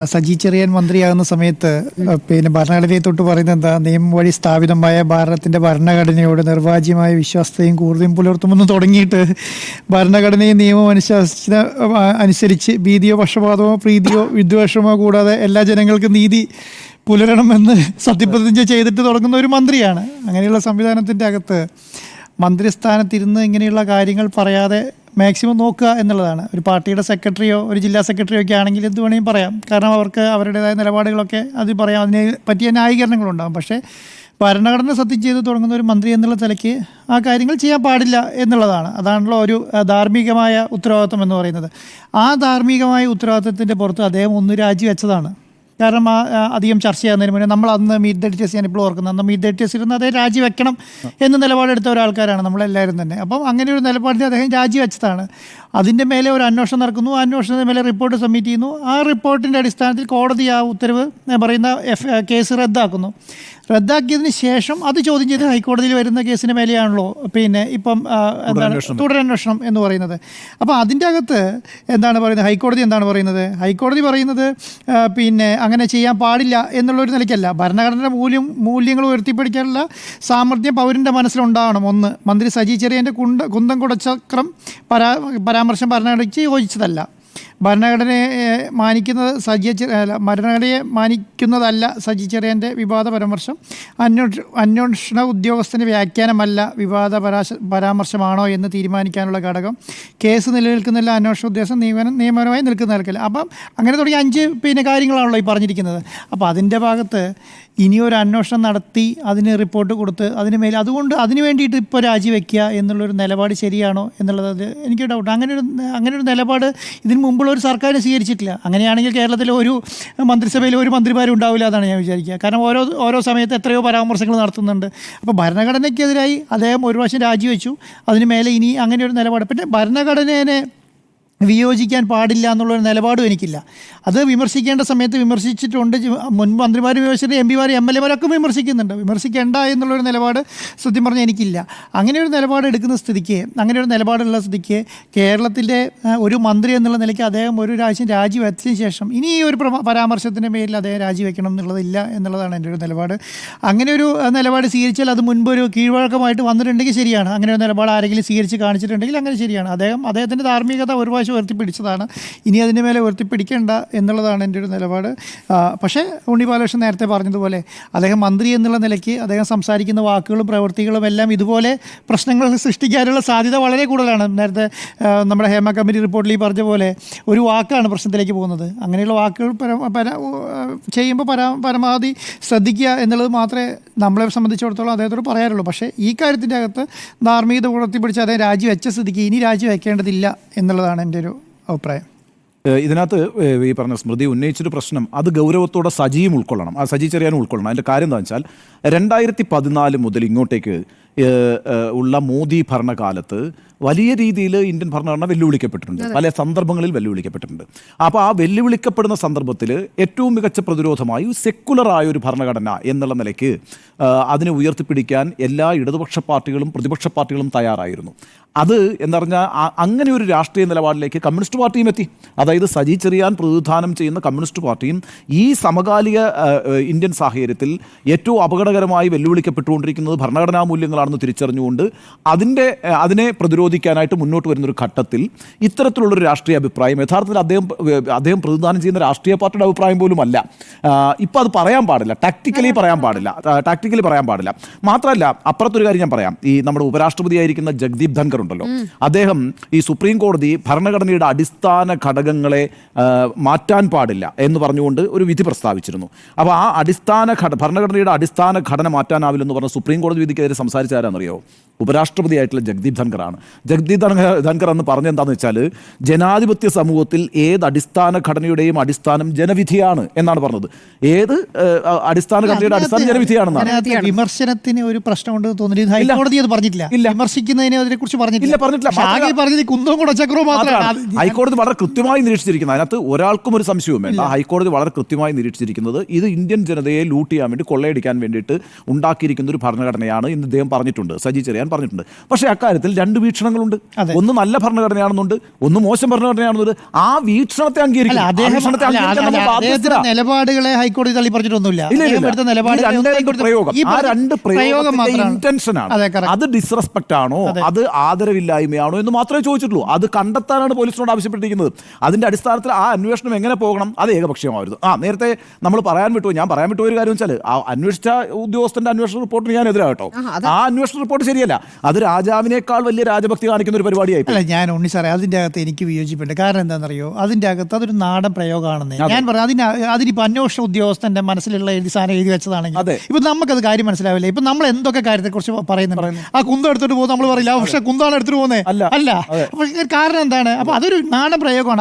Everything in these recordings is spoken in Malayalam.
സജി ചെറിയാൻ മന്ത്രിയാകുന്ന സമയത്ത് പിന്നെ ഭരണഘടനയെ തൊട്ട് പറയുന്നത് എന്താ, നിയമം വഴി സ്ഥാപിതമായ ഭാരതത്തിന്റെ ഭരണഘടനയോട് നിർവാജ്യമായ വിശ്വാസത്തെയും കൂർമ്മയും പുലർത്തുമെന്ന് തുടങ്ങിയിട്ട് ഭരണഘടനയും നിയമവും അനുസരിച്ച് ഭീതിയോ പക്ഷപാതമോ പ്രീതിയോ വിദ്വേഷമോ കൂടാതെ എല്ലാ ജനങ്ങൾക്കും നീതി പുലരണമെന്ന് സത്യപ്രതിജ്ഞ ചെയ്തിട്ട് തുടങ്ങുന്ന ഒരു മന്ത്രിയാണ്. അങ്ങനെയുള്ള സംവിധാനത്തിൻ്റെ അകത്ത് മന്ത്രിസ്ഥാനത്തിരുന്ന് ഇങ്ങനെയുള്ള കാര്യങ്ങൾ പറയാതെ മാക്സിമം നോക്കുക എന്നുള്ളതാണ്. ഒരു പാർട്ടിയുടെ സെക്രട്ടറിയോ ഒരു ജില്ലാ സെക്രട്ടറിയോ ഒക്കെ ആണെങ്കിൽ എന്ത് വേണമെങ്കിലും പറയാം, കാരണം അവർക്ക് അവരുടേതായ നിലപാടുകളൊക്കെ അത് പറയാം, അതിന് പറ്റിയ ന്യായീകരണങ്ങളുണ്ടാകും. പക്ഷേ ഭരണഘടന സത്യം ചെയ്ത് തുടങ്ങുന്ന ഒരു മന്ത്രി എന്നുള്ള നിലയ്ക്ക് ആ കാര്യങ്ങൾ ചെയ്യാൻ പാടില്ല എന്നുള്ളതാണ്. അതാണല്ലോ ഒരു ധാർമ്മികമായ ഉത്തരവാദിത്വം എന്ന് പറയുന്നത്. ആ ധാർമ്മികമായ ഉത്തരവാദിത്വത്തിൻ്റെ പുറത്ത് അദ്ദേഹം ഒന്ന് രാജിവെച്ചതാണ്. കാരണം അധികം ചർച്ച ചെയ്യുന്നതിന് മുന്നേ നമ്മൾ അന്ന് മീറ്റ് ദ എഡിറ്റേഴ്സ്, ഞാൻ ഇപ്പോൾ ഓർക്കുന്നത്, അന്ന് മീറ്റ് ദ എഡിറ്റേഴ്സ് ഇരുന്ന് അദ്ദേഹം രാജിവെക്കണം എന്ന് നിലപാടെടുത്ത ഒരാൾക്കാരാണ് നമ്മളെല്ലാവരും തന്നെ. അപ്പം അങ്ങനെ ഒരു നിലപാടിൽ അദ്ദേഹം രാജിവെച്ചതാണ്. അതിൻ്റെ മേലെ ഒരു അന്വേഷണം നടക്കുന്നു, ആ അന്വേഷണത്തിന് മേലെ റിപ്പോർട്ട് സബ്മിറ്റ് ചെയ്യുന്നു. ആ റിപ്പോർട്ടിൻ്റെ അടിസ്ഥാനത്തിൽ കോടതി ആ ഉത്തരവ് പറയുന്ന കേസ് റദ്ദാക്കുന്നു. റദ്ദാക്കിയതിന് ശേഷം അത് ചോദ്യം ചെയ്ത് ഹൈക്കോടതിയിൽ വരുന്ന കേസിന് മേലെയാണല്ലോ പിന്നെ ഇപ്പം എന്താണ് തുടരന്വേഷണം എന്ന് പറയുന്നത്. അപ്പോൾ അതിൻ്റെ അകത്ത് എന്താണ് പറയുന്നത്, ഹൈക്കോടതി എന്താണ് പറയുന്നത്? ഹൈക്കോടതി പറയുന്നത് പിന്നെ അങ്ങനെ ചെയ്യാൻ പാടില്ല എന്നുള്ളൊരു നിലയ്ക്കല്ല, ഭരണഘടനയുടെ മൂല്യങ്ങൾ ഉയർത്തിപ്പിടിക്കാനുള്ള സാമർഥ്യം പൗരൻ്റെ മനസ്സിലുണ്ടാകണം. ഒന്ന്, മന്ത്രി സജി ചെറിയാൻ്റെ കുന്തം കുടച്ചക്രം പരാമർശം ഭരണഘടനയ്ക്ക് യോജിച്ചതല്ല. ഭരണഘടനയെ മാനിക്കുന്നതല്ല സജി ചെറിയാൻ്റെ വിവാദ പരാമർശം. അന്വേഷണ ഉദ്യോഗസ്ഥൻ്റെ വ്യാഖ്യാനമല്ല വിവാദ പരാമർശമാണോ എന്ന് തീരുമാനിക്കാനുള്ള ഘടകം. കേസ് നിലനിൽക്കുന്നില്ല, അന്വേഷണ ഉദ്യോഗസ്ഥൻ നിയമപരമായി നിൽക്കില്ല. അപ്പം അങ്ങനെ തുടങ്ങി 5 കാര്യങ്ങളാണല്ലോ ഈ പറഞ്ഞിരിക്കുന്നത്. അപ്പോൾ അതിൻ്റെ ഭാഗത്ത് ഇനിയൊരു അന്വേഷണം നടത്തി അതിന് റിപ്പോർട്ട് കൊടുത്ത് അതുകൊണ്ട് അതിന് വേണ്ടിയിട്ട് ഇപ്പോൾ രാജിവെക്കുക എന്നുള്ളൊരു നിലപാട് ശരിയാണോ എന്നുള്ളത് എനിക്ക് ഡൗട്ട്. അങ്ങനെ ഒരു നിലപാട് ഇതിന് മുമ്പുള്ള ഒരു സർക്കാർ സ്വീകരിച്ചിട്ടില്ല. അങ്ങനെയാണെങ്കിൽ കേരളത്തിലെ ഒരു മന്ത്രിസഭയിൽ ഒരു മന്ത്രിമാരും ഉണ്ടാവില്ല എന്നാണ് ഞാൻ വിചാരിക്കുക. കാരണം ഓരോ സമയത്ത് എത്രയോ പരാമർശങ്ങൾ നടത്തുന്നുണ്ട്. അപ്പോൾ ഭരണഘടനയ്ക്കെതിരായി അദ്ദേഹം ഒരു പ്രാവശ്യം രാജിവെച്ചു, അതിന് മേലെ ഇനി അങ്ങനെ ഒരു നിലപാട്. പിന്നെ ഭരണഘടനയെ വിയോജിക്കാൻ പാടില്ല എന്നുള്ളൊരു നിലപാടും എനിക്കില്ല. അത് വിമർശിക്കേണ്ട സമയത്ത് വിമർശിച്ചിട്ടുണ്ട്. മുൻ മന്ത്രിമാർ വിമർശിച്ചിട്ട് MP-മാർ MLA-മാരൊക്കെ വിമർശിക്കുന്നുണ്ട്. വിമർശിക്കേണ്ട എന്നുള്ളൊരു നിലപാട് സത്യം പറഞ്ഞാൽ എനിക്കില്ല. അങ്ങനെ ഒരു നിലപാട് എടുക്കുന്ന സ്ഥിതിക്ക്, അങ്ങനെ ഒരു നിലപാടുള്ള സ്ഥിതിക്ക് കേരളത്തിൻ്റെ ഒരു മന്ത്രി എന്നുള്ള നിലയ്ക്ക് അദ്ദേഹം ഒരു പ്രാവശ്യം രാജിവെച്ചതിന് ശേഷം ഇനി ഈ ഒരു പരാമർശത്തിൻ്റെ പേരിൽ അദ്ദേഹം രാജിവെക്കണം എന്നുള്ളതില്ല എന്നുള്ളതാണ് എൻ്റെ ഒരു നിലപാട്. അങ്ങനെ ഒരു നിലപാട് സ്വീകരിച്ചാൽ അത് മുൻപൊരു കീഴ്വഴക്കമായിട്ട് വന്നിട്ടുണ്ടെങ്കിൽ ശരിയാണ്. അങ്ങനെ ഒരു നിലപാട് ആരെങ്കിലും സ്വീകരിച്ച് കാണിച്ചിട്ടുണ്ടെങ്കിൽ അങ്ങനെ ശരിയാണ്. അദ്ദേഹത്തിൻ്റെ ധാർമ്മികത ഒരു പ്രാവശ്യം ഉയർത്തിപ്പിടിച്ചതാണ്, ഇനി അതിൻ്റെ മേലെ ഉയർത്തിപ്പിടിക്കേണ്ട എന്നുള്ളതാണ് എൻ്റെ ഒരു നിലപാട്. പക്ഷേ ഉണ്ണി ബാലകൃഷ്ണൻ നേരത്തെ പറഞ്ഞതുപോലെ അദ്ദേഹം മന്ത്രി എന്നുള്ള നിലയ്ക്ക് അദ്ദേഹം സംസാരിക്കുന്ന വാക്കുകളും പ്രവൃത്തികളും എല്ലാം ഇതുപോലെ പ്രശ്നങ്ങൾ സൃഷ്ടിക്കാനുള്ള സാധ്യത വളരെ കൂടുതലാണ്. നേരത്തെ നമ്മുടെ ഹേമ കമ്മിറ്റി റിപ്പോർട്ടിൽ ഈ പറഞ്ഞ പോലെ ഒരു വാക്കാണ് പ്രശ്നത്തിലേക്ക് പോകുന്നത്. അങ്ങനെയുള്ള വാക്കുകൾ ചെയ്യുമ്പോൾ പരമാവധി ശ്രദ്ധിക്കുക എന്നുള്ളത് മാത്രമേ നമ്മളെ സംബന്ധിച്ചിടത്തോളം അദ്ദേഹത്തോട് പറയാറുള്ളൂ. പക്ഷേ ഈ കാര്യത്തിൻ്റെ അകത്ത് ധാർമ്മികത ഉയർത്തിപ്പിടിച്ച് അദ്ദേഹം രാജിവെച്ച സ്ഥിതിക്ക് ഇനി രാജിവെക്കേണ്ടതില്ല എന്നുള്ളതാണ് എൻ്റെ ഒരു അഭിപ്രായം. ഇതിനകത്ത് ഈ പറഞ്ഞ സ്മൃതി ഉന്നയിച്ചൊരു പ്രശ്നം, അത് ഗൗരവത്തോടെ സജിയും ഉൾക്കൊള്ളണം, ആ സജി ചെറിയാനും ഉൾക്കൊള്ളണം. അതിൻ്റെ കാര്യം എന്താ വെച്ചാൽ 2014 മുതൽ ഇങ്ങോട്ടേക്ക് ഉള്ള മോദി ഭരണകാലത്ത് വലിയ രീതിയിൽ ഇന്ത്യൻ ഭരണഘടന വെല്ലുവിളിക്കപ്പെട്ടിട്ടുണ്ട്, പല സന്ദർഭങ്ങളിൽ വെല്ലുവിളിക്കപ്പെട്ടിട്ടുണ്ട്. അപ്പോൾ ആ വെല്ലുവിളിക്കപ്പെടുന്ന സന്ദർഭത്തിൽ ഏറ്റവും മികച്ച പ്രതിരോധമായി സെക്കുലറായ ഒരു ഭരണഘടന എന്നുള്ള നിലയ്ക്ക് അതിനെ ഉയർത്തിപ്പിടിക്കാൻ എല്ലാ ഇടതുപക്ഷ പാർട്ടികളും പ്രതിപക്ഷ പാർട്ടികളും തയ്യാറായിരുന്നു. അത് എന്ന് പറഞ്ഞാൽ അങ്ങനെ ഒരു രാഷ്ട്രീയ നിലപാടിലേക്ക് കമ്മ്യൂണിസ്റ്റ് പാർട്ടിയും എത്തി. അതായത് സജി ചെറിയാൻ പ്രതിനിധാനം ചെയ്യുന്ന കമ്മ്യൂണിസ്റ്റ് പാർട്ടിയും ഈ സമകാലിക ഇന്ത്യൻ സാഹചര്യത്തിൽ ഏറ്റവും അപകടകരമായി വെല്ലുവിളിക്കപ്പെട്ടുകൊണ്ടിരിക്കുന്നത് ഭരണഘടനാ മൂല്യങ്ങളാണെന്ന് തിരിച്ചറിഞ്ഞുകൊണ്ട് അതിനെ പ്രതിരോധിക്കാനായിട്ട് മുന്നോട്ട് വരുന്നൊരു ഘട്ടത്തിൽ ഇത്തരത്തിലുള്ളൊരു രാഷ്ട്രീയ അഭിപ്രായം യഥാർത്ഥത്തിൽ അദ്ദേഹം പ്രതിനിധാനം ചെയ്യുന്ന രാഷ്ട്രീയ പാർട്ടിയുടെ അഭിപ്രായം പോലും അല്ല. ഇപ്പം അത് പറയാൻ പാടില്ല, ടാക്ടിക്കലി പറയാൻ പാടില്ല. മാത്രമല്ല, അപ്പുറത്തൊരു കാര്യം ഞാൻ പറയാം. ഈ നമ്മുടെ ഉപരാഷ്ട്രപതിയായിരിക്കുന്ന ജഗ്ദീപ് ധൻഖർ ഉണ്ടല്ലോ, അദ്ദേഹം ഈ സുപ്രീം കോടതി ഭരണഘടനയുടെ അടിസ്ഥാന ഘടകങ്ങളെ മാറ്റാൻ പാടില്ല എന്ന് പറഞ്ഞുകൊണ്ട് ഒരു വിധി പ്രസ്താവിച്ചിരുന്നു. അപ്പോൾ ആ ഭരണഘടനയുടെ അടിസ്ഥാന ഘടന മാറ്റാനാവില്ലെന്ന് പറഞ്ഞ സുപ്രീം കോടതി വിധിക്കെതിരെ സംസാരിച്ച ആരാണെന്നറിയോ? ഉപരാഷ്ട്രപതിയായിട്ടുള്ള ജഗ്ദീപ് ധൻഖറാണ്. ജഗ്ദീപ് ധൻഖർ എന്ന് പറഞ്ഞെന്താണെന്ന് വെച്ചാൽ ജനാധിപത്യ സമൂഹത്തിൽ ഏത് അടിസ്ഥാന ഘടനയുടെയും അടിസ്ഥാനം ജനവിധിയാണ് എന്നാണ് പറഞ്ഞത്. ഏത് അടിസ്ഥാന ഘടനയുടെ അടിസ്ഥാനം ജനവിധിയാണെന്നാണ്. വിമർശനത്തിന് ഒരു പ്രശ്നമുണ്ടെന്ന് തോന്നുന്നില്ല, ഹൈക്കോടതി അത് പറഞ്ഞിട്ടില്ല. വിമർശിക്കുന്നതിനെ അതിനെക്കുറിച്ച് പറഞ്ഞിട്ടില്ല. പറഞ്ഞിട്ടില്ല. ഷാഗിൽ പറഞ്ഞത് കുന്തവും കുടച്ചക്രവും മാത്രമാണ്. ഹൈക്കോടതി വളരെ കൃത്യമായി നിരീക്ഷിച്ചിരിക്കുന്നത്, അതിനകത്ത് ഒരാൾക്കും ഒരു സംശയവും വേണ്ട. ഹൈക്കോടതി വളരെ കൃത്യമായി നിരീക്ഷിച്ചിരിക്കുന്നത് ഇത് ഇന്ത്യൻ ജനതയെ ലൂട്ട് ചെയ്യാൻ വേണ്ടി, കൊള്ളയടിക്കാൻ വേണ്ടിയിട്ട് ഉണ്ടാക്കിയിരിക്കുന്ന ഒരു ഭരണഘടനയാണ് എന്ന് ഇദ്ദേഹം പറഞ്ഞിട്ടുണ്ട്, സജി ചെറിയാൻ പറഞ്ഞിട്ടുണ്ട്. പക്ഷേ അക്കാര്യത്തിൽ രണ്ട് വീക്ഷണങ്ങളുണ്ട്. ഒന്ന് നല്ല ഭരണഘടനയാണെന്നുണ്ട്, ഒന്ന് മോശം ഭരണഘടനയാണെന്നുണ്ട്. ആ വീക്ഷണത്തെ അംഗീകരിക്കും. നിലപാടുകളെ ഹൈക്കോടതി തള്ളി പറഞ്ഞിട്ടൊന്നുമില്ല. ഇന്റൻഷനാണ്, അത് ഡിസ്റെസ്പെക്ട് ആണോ, അത് ആദരവില്ലായ്മയാണോ എന്ന് മാത്രമേ ചോദിച്ചിട്ടുള്ളൂ. അത് കണ്ടെത്താനാണ് പോലീസിനോട് ആവശ്യപ്പെട്ടിരിക്കുന്നത്. അതിന്റെ അടിസ്ഥാനത്തിൽ ആ അന്വേഷണം എങ്ങനെ പോകണം, അത് ഏകപക്ഷീയമായിരുന്നു. നേരത്തെ നമ്മൾ ഞാൻ പറയാൻ വിട്ടു ഒരു കാര്യം വെച്ചാൽ, ആ അന്വേഷിച്ച ഉദ്യോഗസ്ഥന്റെ അന്വേഷണ റിപ്പോർട്ടിന് ഞാൻ എതിരാകട്ടോ. ആ അന്വേഷണ റിപ്പോർട്ട് ശരിയല്ല, അത് രാജാവിനേക്കാൾ വലിയ രാജഭക്തി കാണിക്കുന്ന ഒരു പരിപാടിയായി. അല്ല, ഞാൻ ഉണ്ണി സാറേ, അതിന്റെ അകത്ത് എനിക്ക് വിയോജിപ്പുണ്ട്. കാരണം എന്താണെന്നറിയോ, അതിന്റെ അകത്ത് അതൊരു നാടൻ പ്രയോഗമാണെന്ന് ഞാൻ പറഞ്ഞു. അതിനിപ്പോൾ അന്വേഷണ ഉദ്യോഗസ്ഥന്റെ മനസ്സിലുള്ള സാധനം എഴുതി വെച്ചതാണെങ്കിൽ ഇപ്പൊ നമുക്കത് കാര്യം മനസ്സിലാവില്ല. ഇപ്പൊ നമ്മൾ എന്തൊക്കെ കാര്യത്തെക്കുറിച്ച് പറയുന്നുണ്ട്, ആ കുന്തം എടുത്തിട്ട് പോകും നമ്മൾ പറയില്ല, പക്ഷെ കുന്താണ് എടുത്തിട്ട് പോകുന്നത് അല്ല. അപ്പൊ കാരണം എന്താണ്? അപ്പൊ അതൊരു നാടൻ പ്രയോഗമാണ്.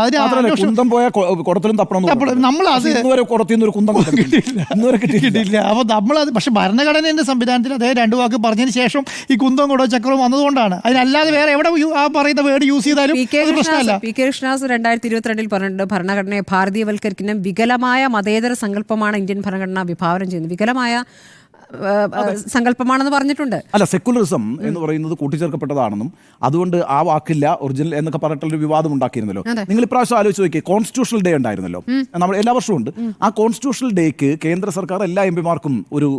കിട്ടിയിട്ടില്ല. അപ്പൊ നമ്മളത്, പക്ഷെ ഭരണഘടനയുടെ സംവിധാനത്തിൽ അതേ രണ്ടു വാക്ക് പറഞ്ഞതിന് ശേഷം ഈ കുന്തം കൂടെ ചക്രവും വന്നതുകൊണ്ടാണ്. അതിനല്ലാതെ വേറെ എവിടെ ആ പറയുന്ന വേർഡ് യൂസ് ചെയ്താലും പ്രശ്നമല്ല. പി കെ കൃഷ്ണദാസ് 2022 പറഞ്ഞിട്ടുണ്ട്, ഭരണഘടനയെ ഭാരതീയവൽക്കരിക്കുന്ന വികലമായ മതേതര സങ്കല്പമാണ് ഇന്ത്യൻ ഭരണഘടന വിഭാവനം ചെയ്യുന്നത്. വികലമായ സങ്കല്പമാണെന്ന് പറഞ്ഞിട്ടുണ്ട്. അല്ല, സെക്കുലറിസം എന്ന് പറയുന്നത് കൂട്ടിച്ചേർക്കപ്പെട്ടതാണെന്നും അതുകൊണ്ട് ആ വാക്കില്ല ഒറിജിനൽ എന്നൊക്കെ പറഞ്ഞിട്ടുള്ളൊരു വിവാദം ഉണ്ടാക്കിയിരുന്നല്ലോ. നിങ്ങൾ ഇപ്രാവശ്യം ആലോചിച്ച് നോക്കിയേ, കോൺസ്റ്റിറ്റ്യൂഷണൽ ഡേ ഉണ്ടായിരുന്നല്ലോ, നമ്മൾ എല്ലാ വർഷവും ഉണ്ട്. ആ കോൺസ്റ്റിറ്റ്യൂഷണൽ ഡേക്ക് കേന്ദ്ര സർക്കാർ എല്ലാ എംപിമാർക്കും ഒരു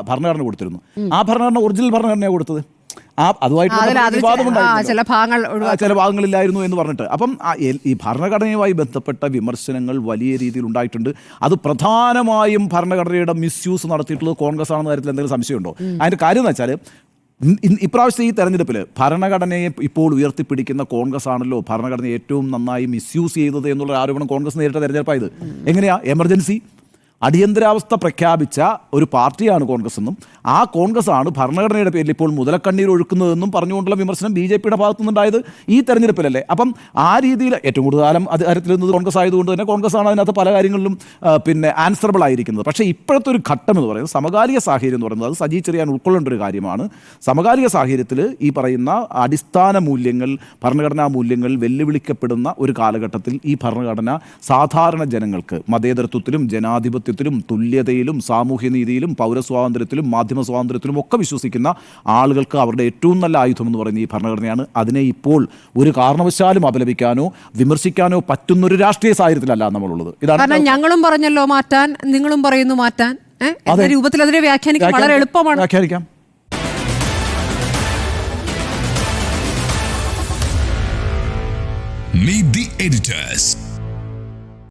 ഭരണഘടന കൊടുത്തിരുന്നു. ആ ഭരണഘടന ഒറിജിനൽ ഭരണഘടനയാണ് കൊടുത്തത്. ചില ഭാഗങ്ങളില്ലായിരുന്നു എന്ന് പറഞ്ഞിട്ട്. അപ്പം ഈ ഭരണഘടനയുമായി ബന്ധപ്പെട്ട വിമർശനങ്ങൾ വലിയ രീതിയിൽ ഉണ്ടായിട്ടുണ്ട്. അത് പ്രധാനമായും ഭരണഘടനയുടെ മിസ്യൂസ് നടത്തിയിട്ടുള്ളത് കോൺഗ്രസ് ആണെന്ന കാര്യത്തിൽ എന്തെങ്കിലും സംശയമുണ്ടോ? അതിന്റെ കാര്യം എന്ന് വെച്ചാൽ, ഇപ്രാവശ്യത്തെ ഈ തെരഞ്ഞെടുപ്പിൽ ഭരണഘടനയെ ഇപ്പോൾ ഉയർത്തിപ്പിടിക്കുന്ന കോൺഗ്രസ് ആണല്ലോ ഭരണഘടന ഏറ്റവും നന്നായി മിസ്യൂസ് ചെയ്തത് എന്നുള്ള ആരോപണം കോൺഗ്രസ് നേരിട്ട തെരഞ്ഞെടുപ്പായത്. എങ്ങനെയാ? എമർജൻസി, അടിയന്തരാവസ്ഥ പ്രഖ്യാപിച്ച ഒരു പാർട്ടിയാണ് കോൺഗ്രസ് എന്നും ആ കോൺഗ്രസ് ആണ് ഭരണഘടനയുടെ പേരിൽ ഇപ്പോൾ മുതലക്കണ്ണീർ ഒഴുക്കുന്നതെന്നും പറഞ്ഞുകൊണ്ടുള്ള വിമർശനം BJPയുടെ ഭാഗത്തു നിന്നുണ്ടായത് ഈ തെരഞ്ഞെടുപ്പിലല്ലേ. അപ്പം ആ രീതിയിൽ ഏറ്റവും കൂടുതൽ കാലം അധികാരത്തിൽ നിന്നത് കോൺഗ്രസ് ആയതുകൊണ്ട് തന്നെ കോൺഗ്രസ് ആണ് അതിനകത്ത് പല കാര്യങ്ങളിലും ആൻസറബിൾ ആയിരിക്കുന്നത്. പക്ഷേ ഇപ്പോഴത്തെ ഒരു ഘട്ടം എന്ന് പറയുന്നത്, സമകാലിക സാഹചര്യം എന്ന് പറയുന്നത്, അത് സജി ചെറിയാൻ ഉൾക്കൊള്ളേണ്ട ഒരു കാര്യമാണ്. സമകാലിക സാഹചര്യത്തിൽ ഈ പറയുന്ന അടിസ്ഥാന മൂല്യങ്ങൾ, ഭരണഘടനാ മൂല്യങ്ങൾ വെല്ലുവിളിക്കപ്പെടുന്ന ഒരു കാലഘട്ടത്തിൽ ഈ ഭരണഘടന സാധാരണ ജനങ്ങൾക്ക് മതേതരത്വത്തിലും ജനാധിപത്യത്തിലും തുല്യതയിലും സാമൂഹ്യനീതിയിലും പൗരസ്വാതന്ത്ര്യത്തിലും മാധ്യമ സ്വാതന്ത്ര്യത്തിലും ഒക്കെ വിശ്വസിക്കുന്ന ആളുകൾക്ക് അവരുടെ ഏറ്റവും നല്ല ആയുധം എന്ന് പറയുന്നത് ഈ ഭരണഘടനയാണ്. അതിനെ ഇപ്പോൾ ഒരു കാരണവശാലും അപലപിക്കാനോ വിമർശിക്കാനോ പറ്റുന്നൊരു രാഷ്ട്രീയ സാഹചര്യത്തിലല്ല നമ്മളുള്ളത്. ഇതാണ് ഞങ്ങളും പറഞ്ഞല്ലോ മാറ്റാൻ, നിങ്ങളും പറയുന്നു മാറ്റാൻ. രൂപത്തിൽ അതിനെ വ്യാഖ്യാനിക്കാൻ വളരെ എളുപ്പമാണ്. വ്യാഖ്യാനിക്കാം. Meet the editors.